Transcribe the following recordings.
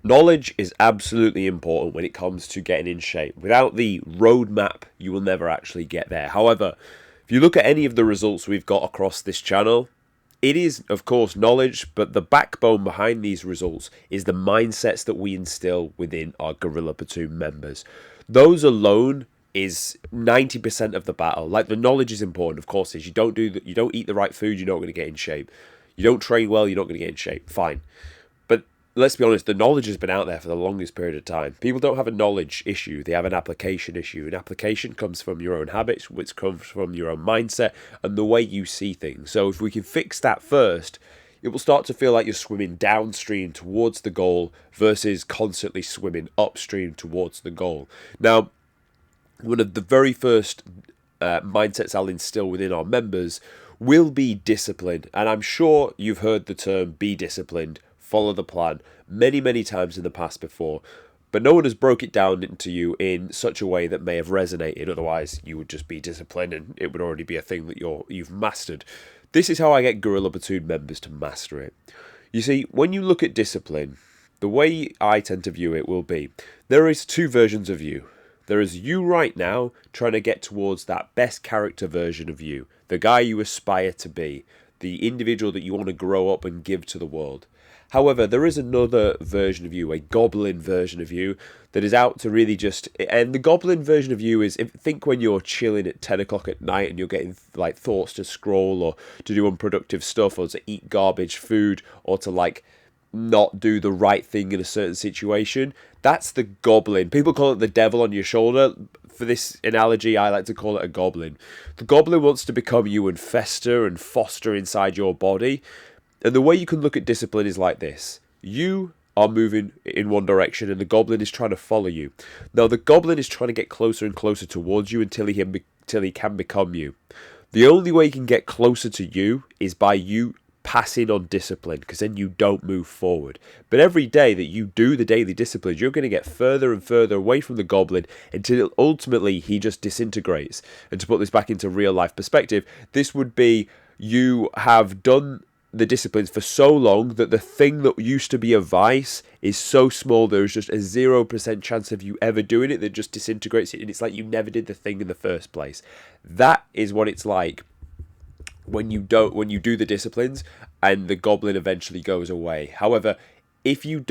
Knowledge is absolutely important when it comes to getting in shape. Without the roadmap, you will never actually get there. However, if you look at any of the results we've got across this channel, it is, of course, knowledge, but the backbone behind these results is the mindsets that we instill within our Gorilla Platoon members. Those alone is 90% of the battle. Like, the knowledge is important, of course. Is you don't eat the right food, you're not going to get in shape. You don't train well, you're not going to get in shape. Fine. But let's be honest, the knowledge has been out there for the longest period of time. People don't have a knowledge issue, they have an application issue. An application comes from your own habits, which comes from your own mindset and the way you see things. So if we can fix that first, it will start to feel like you're swimming downstream towards the goal versus constantly swimming upstream towards the goal. Now, one of the very first mindsets I'll instill within our members will be discipline. And I'm sure you've heard the term be disciplined, follow the plan many, many times in the past before. But no one has broke it down into you in such a way that may have resonated. Otherwise, you would just be disciplined and it would already be a thing that you've mastered. This is how I get Gorilla Platoon members to master it. You see, when you look at discipline, the way I tend to view it will be, there is two versions of you. There is you right now trying to get towards that best character version of you, the guy you aspire to be, the individual that you want to grow up and give to the world. However, there is another version of you, a goblin version of you, that is out to really just... And the goblin version of you is, think when you're chilling at 10 o'clock at night and you're getting like thoughts to scroll or to do unproductive stuff or to eat garbage food or to like not do the right thing in a certain situation. That's the goblin. People call it the devil on your shoulder. For this analogy, I like to call it a goblin. The goblin wants to become you and fester and foster inside your body. And the way you can look at discipline is like this. You are moving in one direction and the goblin is trying to follow you. Now, the goblin is trying to get closer and closer towards you until he can become you. The only way he can get closer to you is by you passing on discipline, because then you don't move forward. But every day that you do the daily disciplines, you're going to get further and further away from the goblin until ultimately he just disintegrates. And to put this back into real life perspective, this would be you have done the disciplines for so long that the thing that used to be a vice is so small there's just a 0% chance of you ever doing it that just disintegrates it, and it's like you never did the thing in the first place. That is what it's like when you do the disciplines and the goblin eventually goes away. However, if you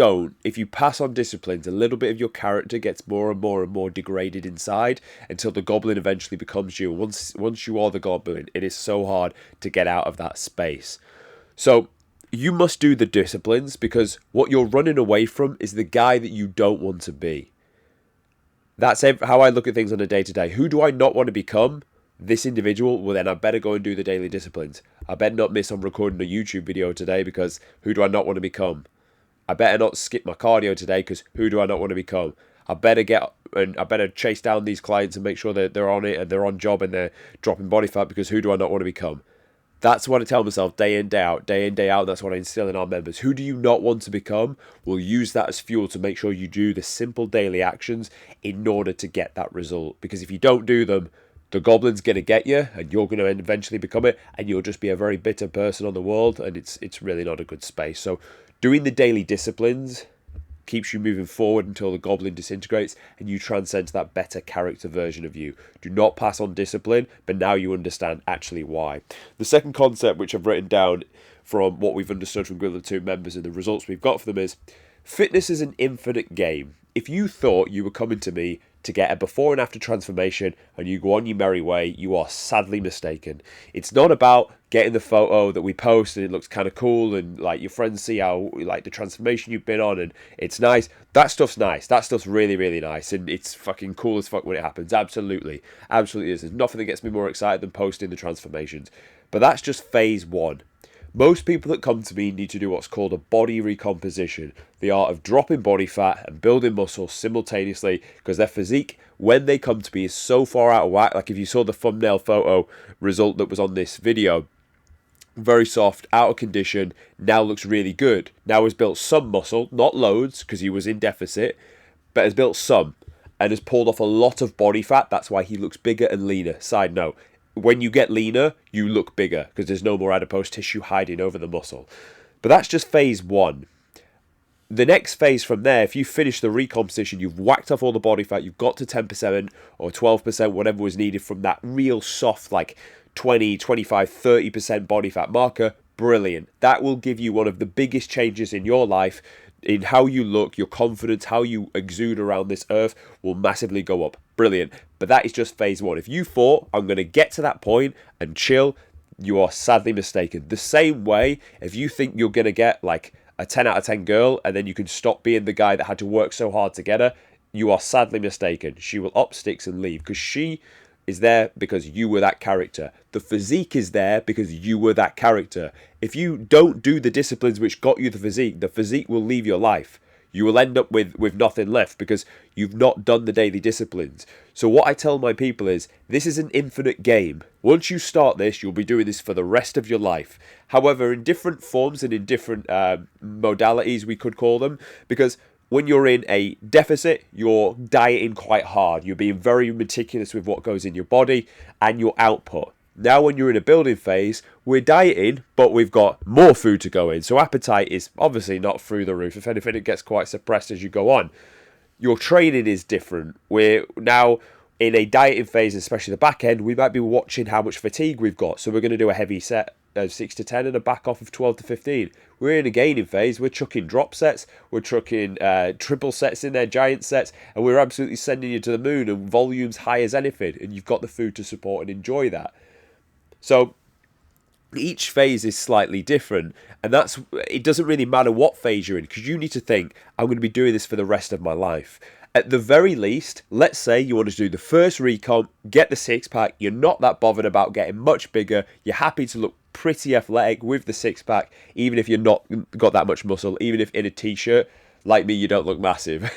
pass on disciplines, a little bit of your character gets more and more and more degraded inside until the goblin eventually becomes you. Once you are the goblin, it is so hard to get out of that space. So you must do the disciplines, because what you're running away from is the guy that you don't want to be. That's how I look at things on a day-to-day. Who do I not want to become? This individual. Well, then I better go and do the daily disciplines. I better not miss on recording a YouTube video today, because who do I not want to become? I better not skip my cardio today, because who do I not want to become? I better chase down these clients and make sure that they're on it and they're on job and they're dropping body fat, because who do I not want to become? That's what I tell myself day in, day out, day in, day out. That's what I instill in our members. Who do you not want to become? We'll use that as fuel to make sure you do the simple daily actions in order to get that result. Because if you don't do them, the goblin's going to get you and you're going to eventually become it, and you'll just be a very bitter person on the world, and it's really not a good space. So doing the daily disciplines keeps you moving forward until the goblin disintegrates and you transcend to that better character version of you. Do not pass on discipline, but now you understand actually why. The second concept, which I've written down from what we've understood from Gorilla 2 members and the results we've got for them, is fitness is an infinite game. If you thought you were coming to me to get a before and after transformation and you go on your merry way, you are sadly mistaken. It's not about getting the photo that we post and it looks kind of cool and like your friends see how like the transformation you've been on and it's nice. That stuff's nice. That stuff's really, really nice, and it's fucking cool as fuck when it happens. Absolutely. Absolutely is. There's nothing that gets me more excited than posting the transformations. But that's just phase one. Most people that come to me need to do what's called a body recomposition, the art of dropping body fat and building muscle simultaneously, because their physique, when they come to me, is so far out of whack. Like if you saw the thumbnail photo result that was on this video, very soft, out of condition, now looks really good. Now has built some muscle, not loads, because he was in deficit, but has built some, and has pulled off a lot of body fat. That's why he looks bigger and leaner. Side note. When you get leaner, you look bigger because there's no more adipose tissue hiding over the muscle. But that's just phase one. the next phase from there, if you finish the recomposition, you've whacked off all the body fat, you've got to 10% or 12%, whatever was needed from that real soft, like 20, 25, 30% body fat marker, brilliant. That will give you one of the biggest changes in your life, in how you look, your confidence, how you exude around this earth will massively go up. Brilliant. But that is just phase one. If you thought, I'm going to get to that point and chill, you are sadly mistaken. The same way, if you think you're going to get like a 10 out of 10 girl and then you can stop being the guy that had to work so hard to get her, you are sadly mistaken. She will up sticks and leave, because she is there because you were that character. The physique is there because you were that character. If you don't do the disciplines which got you the physique will leave your life. You will end up with nothing left because you've not done the daily disciplines. So what I tell my people is, this is an infinite game. Once you start this, you'll be doing this for the rest of your life. However, in different forms and in different modalities, we could call them, because when you're in a deficit, you're dieting quite hard. You're being very meticulous with what goes in your body and your output. Now, when you're in a building phase, we're dieting, but we've got more food to go in. So appetite is obviously not through the roof. If anything, it gets quite suppressed as you go on. Your training is different. We're now in a dieting phase, especially the back end. We might be watching how much fatigue we've got. So we're going to do a heavy set of 6 to 10 and a back off of 12 to 15. We're in a gaining phase. We're chucking drop sets. We're chucking triple sets in there, giant sets. And we're absolutely sending you to the moon, and volumes high as anything. And you've got the food to support and enjoy that. So each phase is slightly different, and it doesn't really matter what phase you're in, because you need to think, I'm going to be doing this for the rest of my life. At the very least, let's say you want to do the first recomp, get the six-pack, you're not that bothered about getting much bigger, you're happy to look pretty athletic with the six-pack, even if you're not got that much muscle, even if in a t-shirt, like me, you don't look massive.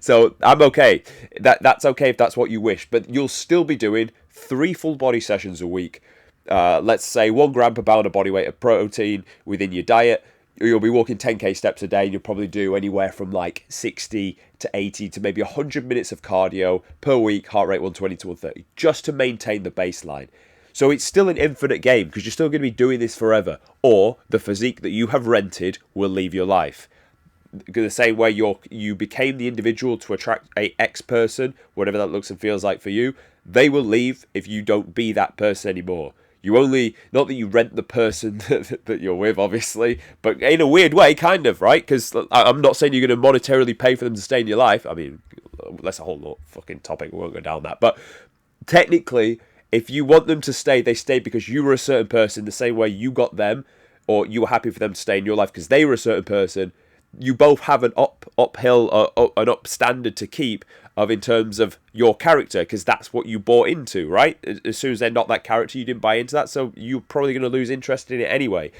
So I'm okay. That's okay if that's what you wish, but you'll still be doing 3 full body sessions a week. Let's say 1 gram per pound of body weight of protein within your diet. You'll be walking 10k steps a day, and you'll probably do anywhere from like 60 to 80 to maybe 100 minutes of cardio per week, heart rate 120 to 130, just to maintain the baseline. So it's still an infinite game, because you're still going to be doing this forever, or the physique that you have rented will leave your life. The same way you became the individual to attract a X person, whatever that looks and feels like for you, they will leave if you don't be that person anymore. You only, not that you rent the person that you're with, obviously, but in a weird way, kind of, right? Because I'm not saying you're going to monetarily pay for them to stay in your life. I mean, that's a whole fucking topic. We won't go down that. But technically, if you want them to stay, they stay because you were a certain person, the same way you got them, or you were happy for them to stay in your life because they were a certain person. You both have an uphill, an up standard to keep in terms of your character, because that's what you bought into, right? As soon as they're not that character, you didn't buy into that, so you're probably going to lose interest in it anyway.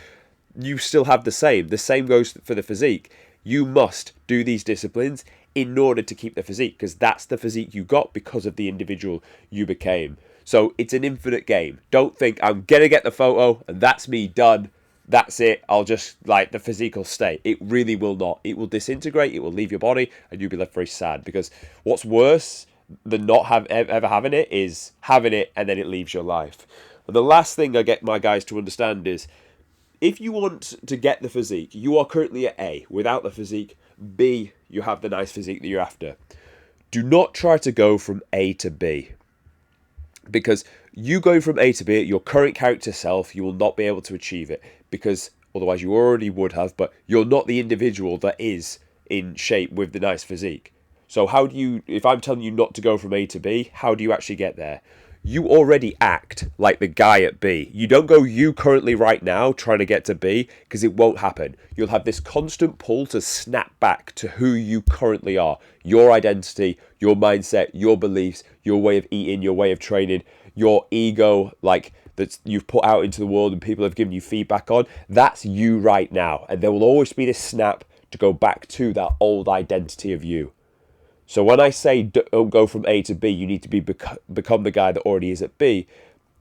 You still have the same. The same goes for the physique. You must do these disciplines in order to keep the physique, because that's the physique you got because of the individual you became. So it's an infinite game. Don't think, I'm going to get the photo and that's me done. That's it, I'll just, like, the physique will stay. It really will not. It will disintegrate, it will leave your body, and you'll be left very sad. Because what's worse than not ever having it is having it and then it leaves your life. And the last thing I get my guys to understand is, if you want to get the physique, you are currently at A. Without the physique, B, you have the nice physique that you're after. Do not try to go from A to B. Because you going from A to B, your current character self, you will not be able to achieve it. Because otherwise you already would have, but you're not the individual that is in shape with the nice physique. So how do you, if I'm telling you not to go from A to B, how do you actually get there? You already act like the guy at B. You don't go you currently right now trying to get to B, because it won't happen. You'll have this constant pull to snap back to who you currently are. Your identity, your mindset, your beliefs, your way of eating, your way of training, your ego, like, that you've put out into the world and people have given you feedback on. That's you right now. And there will always be this snap to go back to that old identity of you. So when I say don't go from A to B, you need to become the guy that already is at B.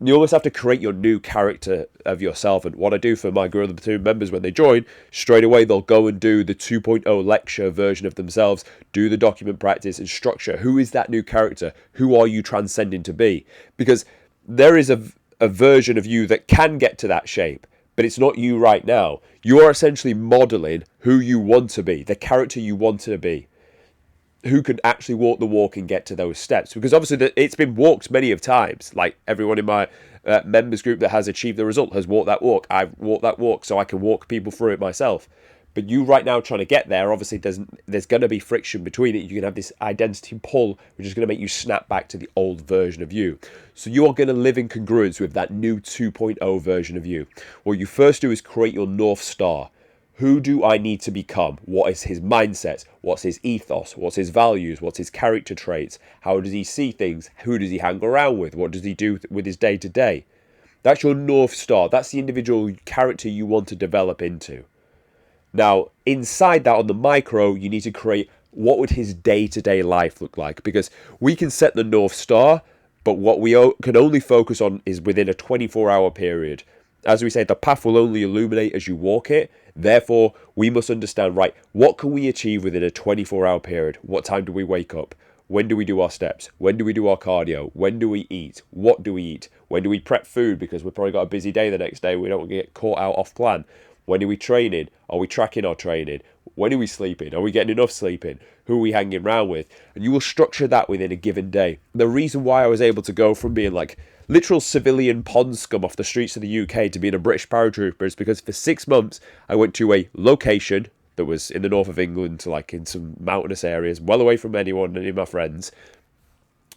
You almost have to create your new character of yourself. And what I do for my Gorilla Platoon members when they join, straight away they'll go and do the 2.0 lecture version of themselves, do the document practice and structure. Who is that new character? Who are you transcending to be? Because there is a version of you that can get to that shape, but it's not you right now. You are essentially modeling who you want to be, the character you want to be, who can actually walk the walk and get to those steps. Because obviously it's been walked many of times. Like everyone in my members group that has achieved the result has walked that walk. I've walked that walk so I can walk people through it myself. But you right now trying to get there, obviously there's going to be friction between it. You can have this identity pull, which is going to make you snap back to the old version of you. So you are going to live in congruence with that new 2.0 version of you. What you first do is create your North Star. Who do I need to become? What is his mindset? What's his ethos? What's his values? What's his character traits? How does he see things? Who does he hang around with? What does he do with his day-to-day? That's your North Star. That's the individual character you want to develop into. Now, inside that on the micro, you need to create what would his day-to-day life look like? Because we can set the North Star, but what we can only focus on is within a 24-hour period. As we say, the path will only illuminate as you walk it. Therefore, we must understand, right, what can we achieve within a 24-hour period? What time do we wake up? When do we do our steps? When do we do our cardio? When do we eat? What do we eat? When do we prep food? Because we've probably got a busy day the next day. We don't want to get caught out off plan. When are we training? Are we tracking our training? When are we sleeping? Are we getting enough sleeping? Who are we hanging around with? And you will structure that within a given day. The reason why I was able to go from being like literal civilian pond scum off the streets of the UK to being a British paratrooper is because for 6 months I went to a location that was in the north of England, like in some mountainous areas, well away from anyone, any of my friends.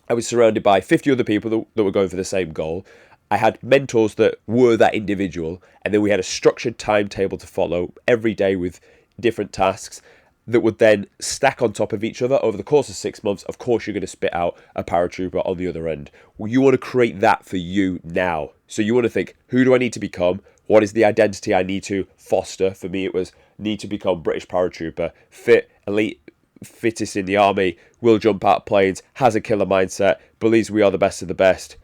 I was surrounded by 50 other people that were going for the same goal. I had mentors that were that individual, and then we had a structured timetable to follow every day with different tasks that would then stack on top of each other over the course of 6 months. Of course, you're going to spit out a paratrooper on the other end. Well, you want to create that for you now. So you want to think, who do I need to become? What is the identity I need to foster? For me, it was need to become British paratrooper, fit, elite, fittest in the army, will jump out of planes, has a killer mindset, believes we are the best of the best.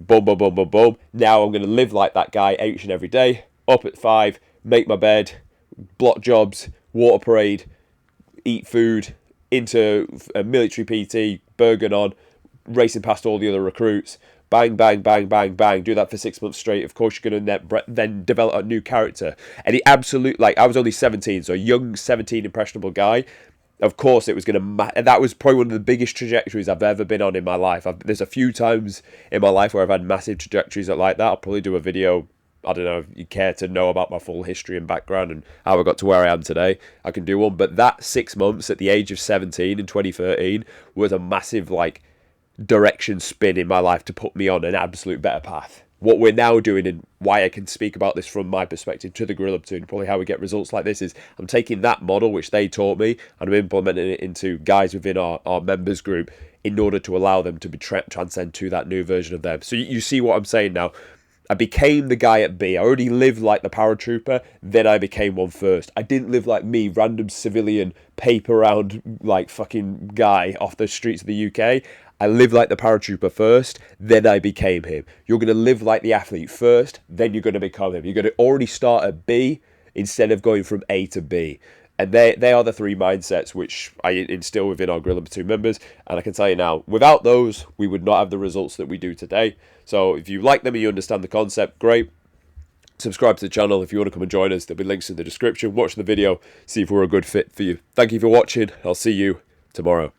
Boom, boom, boom, boom, boom. Now I'm going to live like that guy each and every day. Up at 5, make my bed, block jobs, water parade, eat food, into a military PT, Bergen on, racing past all the other recruits. Bang, bang, bang, bang, bang. Do that for 6 months straight. Of course, you're going to then develop a new character. And he absolutely, like, I was only 17, so a young 17 impressionable guy. Of course, it was going to... That was probably one of the biggest trajectories I've ever been on in my life. There's a few times in my life where I've had massive trajectories like that. I'll probably do a video, I don't know if you care to know about my full history and background and how I got to where I am today. I can do one. But that 6 months at the age of 17 in 2013 was a massive, like, direction spin in my life to put me on an absolute better path. What we're now doing, and why I can speak about this from my perspective to the Gorilla Platoon, probably how we get results like this, is I'm taking that model which they taught me and I'm implementing it into guys within our members group in order to allow them to be transcend to that new version of them. So you see what I'm saying now. I became the guy at B. I already lived like the paratrooper, then I became one first. I didn't live like me, random civilian, paper round, like fucking guy off the streets of the UK. I lived like the paratrooper first, then I became him. You're going to live like the athlete first, then you're going to become him. You're going to already start at B instead of going from A to B. And they are the 3 mindsets which I instill within our Gorilla Platoon members. And I can tell you now, without those, we would not have the results that we do today. So if you like them and you understand the concept, great. Subscribe to the channel if you want to come and join us. There'll be links in the description. Watch the video, see if we're a good fit for you. Thank you for watching. I'll see you tomorrow.